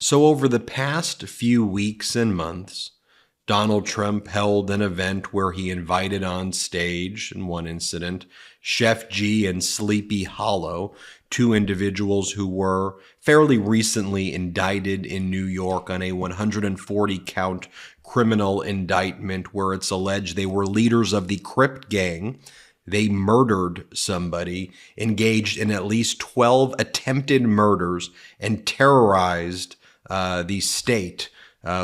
So over the past few weeks and months, Donald Trump held an event where he invited on stage, in one incident, Chef G and Sleepy Hollow, two individuals who were fairly recently indicted in New York on a 140-count criminal indictment where it's alleged they were leaders of the Crip gang. They murdered somebody, engaged in at least 12 attempted murders, and terrorized the state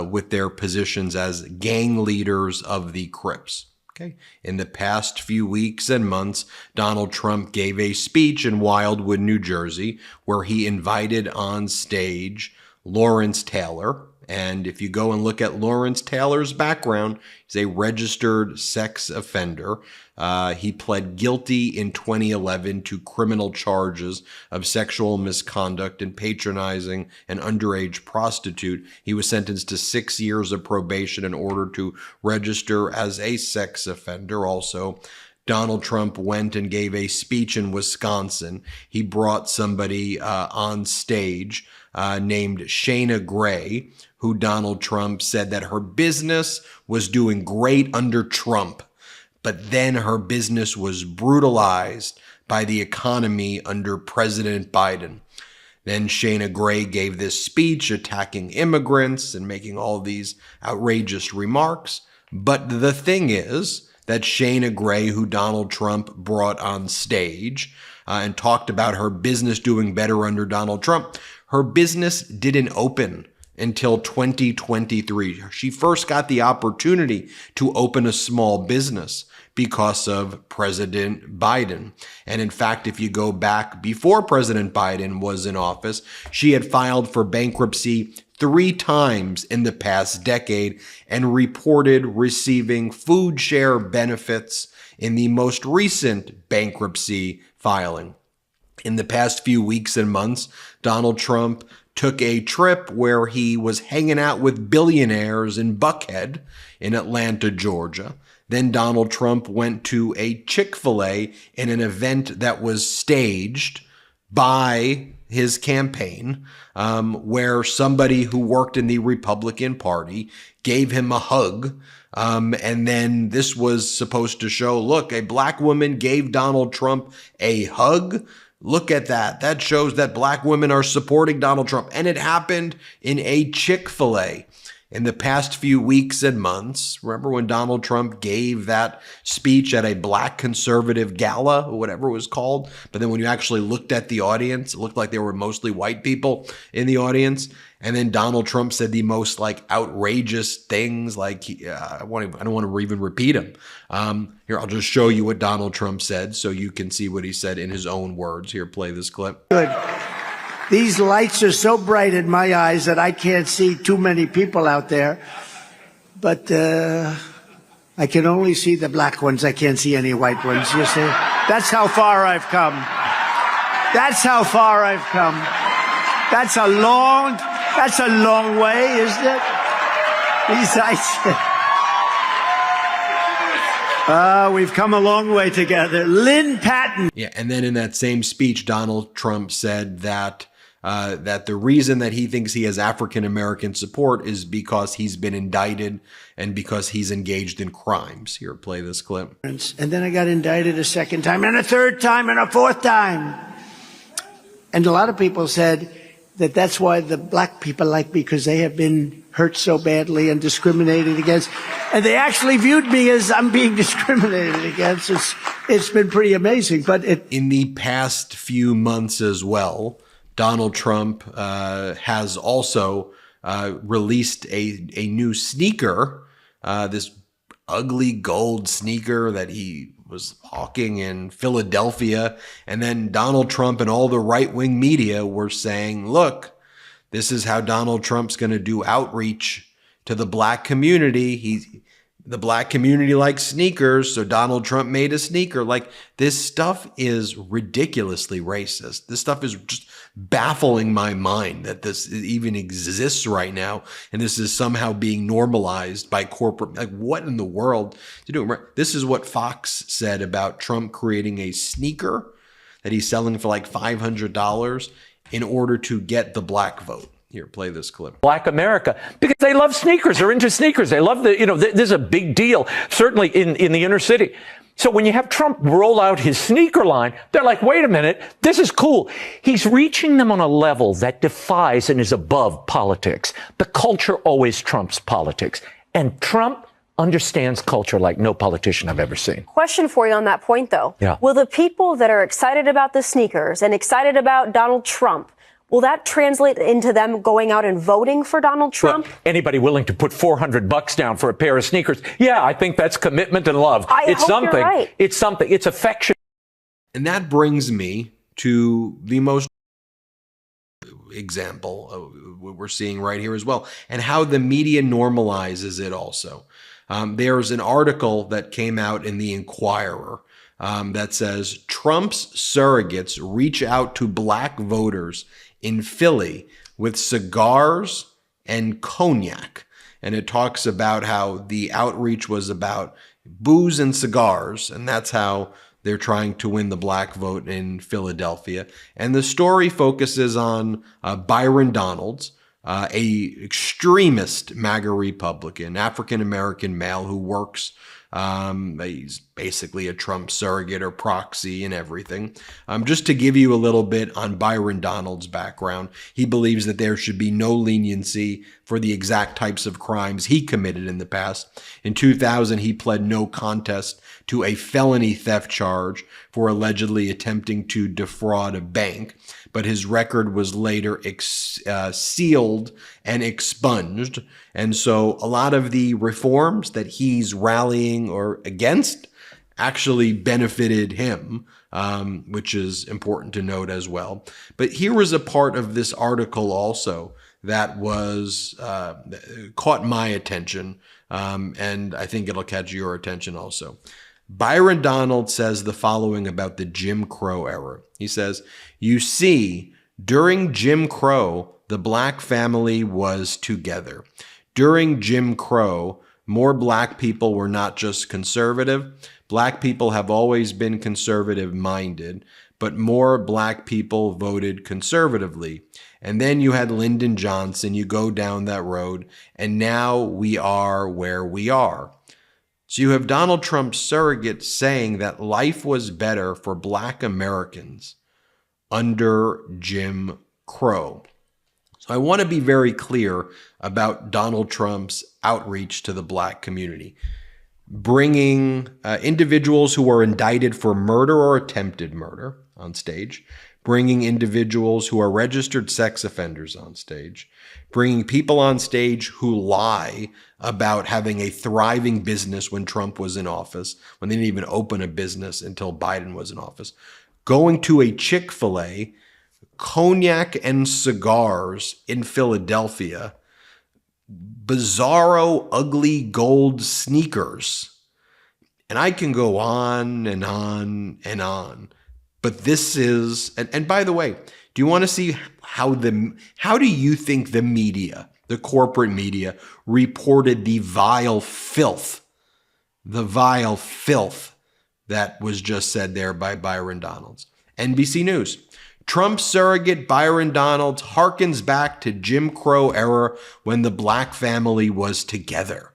with their positions as gang leaders of the Crips. Okay. In the past few weeks and months, Donald Trump gave a speech in Wildwood, New Jersey, where he invited on stage Lawrence Taylor. And if you go and look at Lawrence Taylor's background, he's a registered sex offender. He pled guilty in 2011 to criminal charges of sexual misconduct and patronizing an underage prostitute. He was sentenced to 6 years of probation in order to register as a sex offender. Also, Donald Trump went and gave a speech in Wisconsin. He brought somebody on stage named Shayna Gray, who Donald Trump said that her business was doing great under Trump, but then her business was brutalized by the economy under President Biden. Then Shayna Gray gave this speech attacking immigrants and making all these outrageous remarks. But the thing is that Shayna Gray, who Donald Trump brought on stage and talked about her business doing better under Donald Trump, her business didn't open until 2023. She first got the opportunity to open a small business because of President Biden. And in fact, if you go back before President Biden was in office, she had filed for bankruptcy 3 times in the past decade and reported receiving food share benefits in the most recent bankruptcy filing. In the past few weeks and months, Donald Trump took a trip where he was hanging out with billionaires in Buckhead in Atlanta, Georgia. Then Donald Trump went to a Chick-fil-A in an event that was staged by his campaign, where somebody who worked in the Republican Party gave him a hug. And then this was supposed to show, look, a black woman gave Donald Trump a hug. Look at that. That shows that black women are supporting Donald Trump. And it happened in a Chick-fil-A. In the past few weeks and months, remember when Donald Trump gave that speech at a black conservative gala or whatever it was called? But then when you actually looked at the audience, it looked like there were mostly white people in the audience. And then Donald Trump said the most outrageous things, I don't want to even repeat them. Here, I'll just show you what Donald Trump said so you can see what he said in his own words. Here, play this clip. Good. These lights are so bright in my eyes that I can't see too many people out there. But I can only see the black ones. I can't see any white ones, you see. That's how far I've come. That's how far I've come. That's a long way, isn't it? These lights. We've come a long way together. Lynn Patton. Yeah, and then in that same speech, Donald Trump said that the reason that he thinks he has African-American support is because he's been indicted and because he's engaged in crimes. Here, play this clip. And then I got indicted a second time and a third time and a fourth time. And a lot of people said that that's why the black people like me, because they have been hurt so badly and discriminated against. And they actually viewed me as I'm being discriminated against. It's been pretty amazing. But in the past few months as well, Donald Trump has also released a new sneaker, this ugly gold sneaker that he was hawking in Philadelphia. And then Donald Trump and all the right-wing media were saying, look, this is how Donald Trump's going to do outreach to the black community. The black community likes sneakers, so Donald Trump made a sneaker. This stuff is ridiculously racist. This stuff is just baffling my mind that this even exists right now, and this is somehow being normalized by corporate. What in the world to do? This is what Fox said about Trump creating a sneaker that he's selling for $500 in order to get the black vote. Here, play this clip. Black America, because they love sneakers. They're into sneakers. They love this is a big deal, certainly in the inner city. So when you have Trump roll out his sneaker line, they're like, wait a minute, this is cool. He's reaching them on a level that defies and is above politics. The culture always trumps politics. And Trump understands culture like no politician I've ever seen. Question for you on that point, though. Yeah. Will the people that are excited about the sneakers and excited about Donald Trump, will that translate into them going out and voting for Donald Trump? Well, anybody willing to put $400 down for a pair of sneakers? Yeah, I think that's commitment and love. It's hope something. You're right. It's something. It's affection. And that brings me to the most example of what we're seeing right here as well, and how the media normalizes it also. There's an article that came out in the Inquirer that says Trump's surrogates reach out to black voters in Philly with cigars and cognac. And it talks about how the outreach was about booze and cigars, and that's how they're trying to win the black vote in Philadelphia. And the story focuses on Byron Donalds, a extremist MAGA Republican, African-American male who works, he's basically a Trump surrogate or proxy and everything. Just to give you a little bit on Byron Donalds' background, he believes that there should be no leniency for the exact types of crimes he committed in the past. In 2000, he pled no contest to a felony theft charge for allegedly attempting to defraud a bank, but his record was later sealed and expunged. And so a lot of the reforms that he's rallying or against actually benefited him, which is important to note as well. But here was a part of this article also that was caught my attention, and I think it'll catch your attention also. Byron Donalds says the following about the Jim Crow era. He says, "You see, during Jim Crow, the black family was together. During Jim Crow, more black people were not just conservative. Black people have always been conservative-minded, but more black people voted conservatively. And then you had Lyndon Johnson, you go down that road, and now we are where we are." So you have Donald Trump's surrogate saying that life was better for black Americans under Jim Crow. So I want to be very clear about Donald Trump's outreach to the black community. Bringing individuals who were indicted for murder or attempted murder on stage, bringing individuals who are registered sex offenders on stage, bringing people on stage who lie about having a thriving business when Trump was in office, when they didn't even open a business until Biden was in office, going to a Chick-fil-A, cognac and cigars in Philadelphia, bizarro, ugly gold sneakers. And I can go on and on and on. But this is, and by the way, do you want to see how do you think the media, the corporate media, reported the vile filth that was just said there by Byron Donalds? NBC News. Trump surrogate Byron Donalds harkens back to Jim Crow era when the black family was together.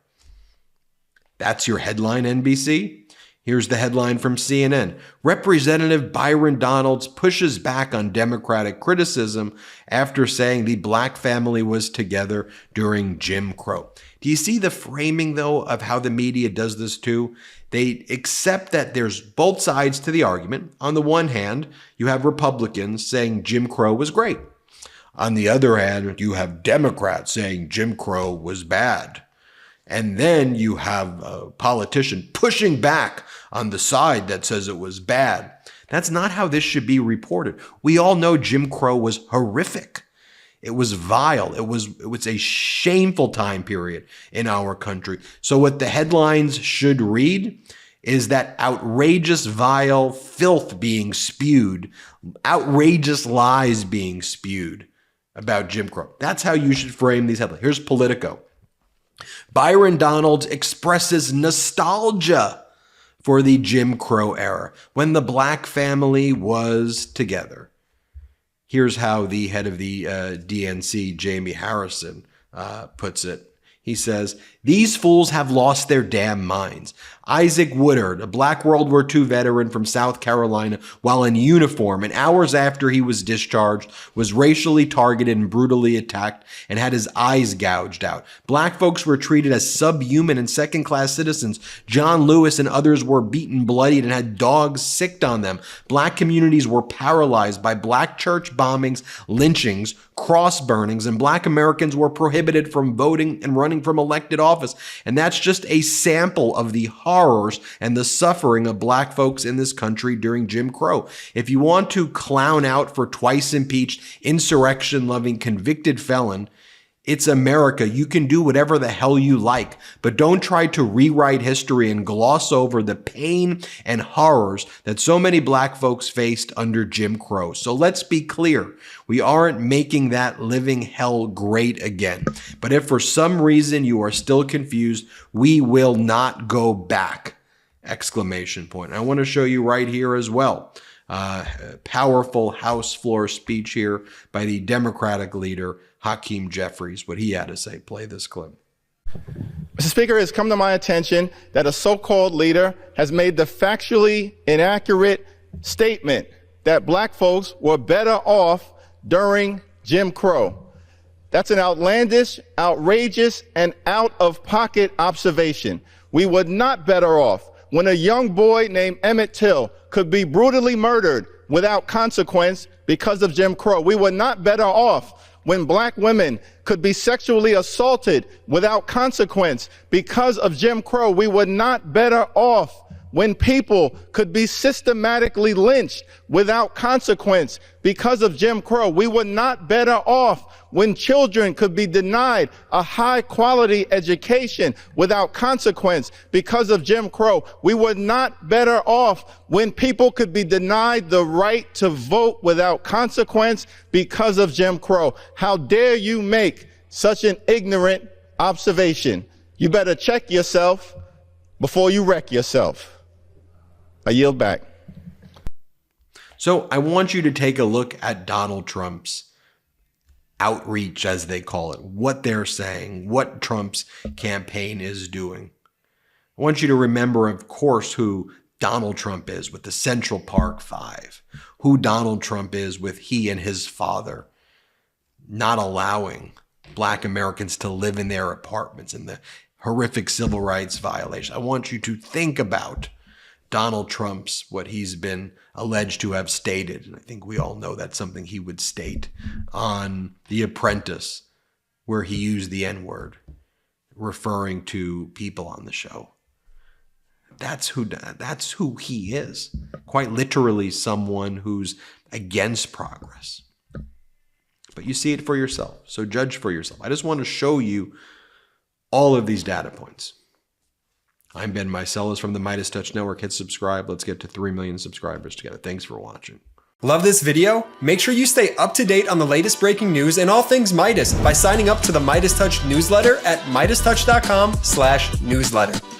That's your headline, NBC. Here's the headline from CNN. Representative Byron Donalds pushes back on Democratic criticism after saying the black family was together during Jim Crow. Do you see the framing, though, of how the media does this too? They accept that there's both sides to the argument. On the one hand, you have Republicans saying Jim Crow was great. On the other hand, you have Democrats saying Jim Crow was bad. And then you have a politician pushing back on the side that says it was bad. That's not how this should be reported. We all know Jim Crow was horrific. It was vile. It was a shameful time period in our country. So what the headlines should read is that outrageous, vile filth being spewed, outrageous lies being spewed about Jim Crow. That's how you should frame these headlines. Here's Politico. Byron Donalds expresses nostalgia for the Jim Crow era when the black family was together. Here's how the head of the DNC, Jamie Harrison, puts it. He says, "These fools have lost their damn minds. Isaac Woodard, a black World War II veteran from South Carolina, while in uniform and hours after he was discharged, was racially targeted and brutally attacked and had his eyes gouged out. Black folks were treated as subhuman and second-class citizens. John Lewis and others were beaten, bloodied, and had dogs sicked on them. Black communities were paralyzed by black church bombings, lynchings, cross burnings, and black Americans were prohibited from voting and running from elected office. And that's just a sample of the horrors and the suffering of black folks in this country during Jim Crow. If you want to clown out for twice impeached, insurrection-loving, convicted felon, it's America. You can do whatever the hell you like, but don't try to rewrite history and gloss over the pain and horrors that so many black folks faced under Jim Crow. So let's be clear. We aren't making that living hell great again. But if for some reason you are still confused, we will not go back! Exclamation point. I want to show you right here as well. Powerful House floor speech here by the Democratic leader, Hakeem Jeffries, what he had to say. Play this clip. Mr. Speaker, it has come to my attention that a so-called leader has made the factually inaccurate statement that black folks were better off during Jim Crow. That's an outlandish, outrageous, and out-of-pocket observation. We were not better off when a young boy named Emmett Till could be brutally murdered without consequence because of Jim Crow. We were not better off when black women could be sexually assaulted without consequence because of Jim Crow. We were not better off when people could be systematically lynched without consequence because of Jim Crow. We were not better off when children could be denied a high-quality education without consequence because of Jim Crow. We were not better off when people could be denied the right to vote without consequence because of Jim Crow. How dare you make such an ignorant observation? You better check yourself before you wreck yourself. I yield back. So I want you to take a look at Donald Trump's outreach, as they call it, what they're saying, what Trump's campaign is doing. I want you to remember, of course, who Donald Trump is with the Central Park Five, who Donald Trump is with he and his father not allowing black Americans to live in their apartments and the horrific civil rights violation. I want you to think about Donald Trump's, what he's been alleged to have stated, and I think we all know that's something he would state, on The Apprentice, where he used the N-word, referring to people on the show. That's who he is. Quite literally someone who's against progress. But you see it for yourself, so judge for yourself. I just want to show you all of these data points. I'm Ben Meiselas from the MeidasTouch Network. Hit subscribe. Let's get to 3 million subscribers together. Thanks for watching. Love this video? Make sure you stay up to date on the latest breaking news and all things Midas by signing up to the MeidasTouch newsletter at MeidasTouch.com/newsletter.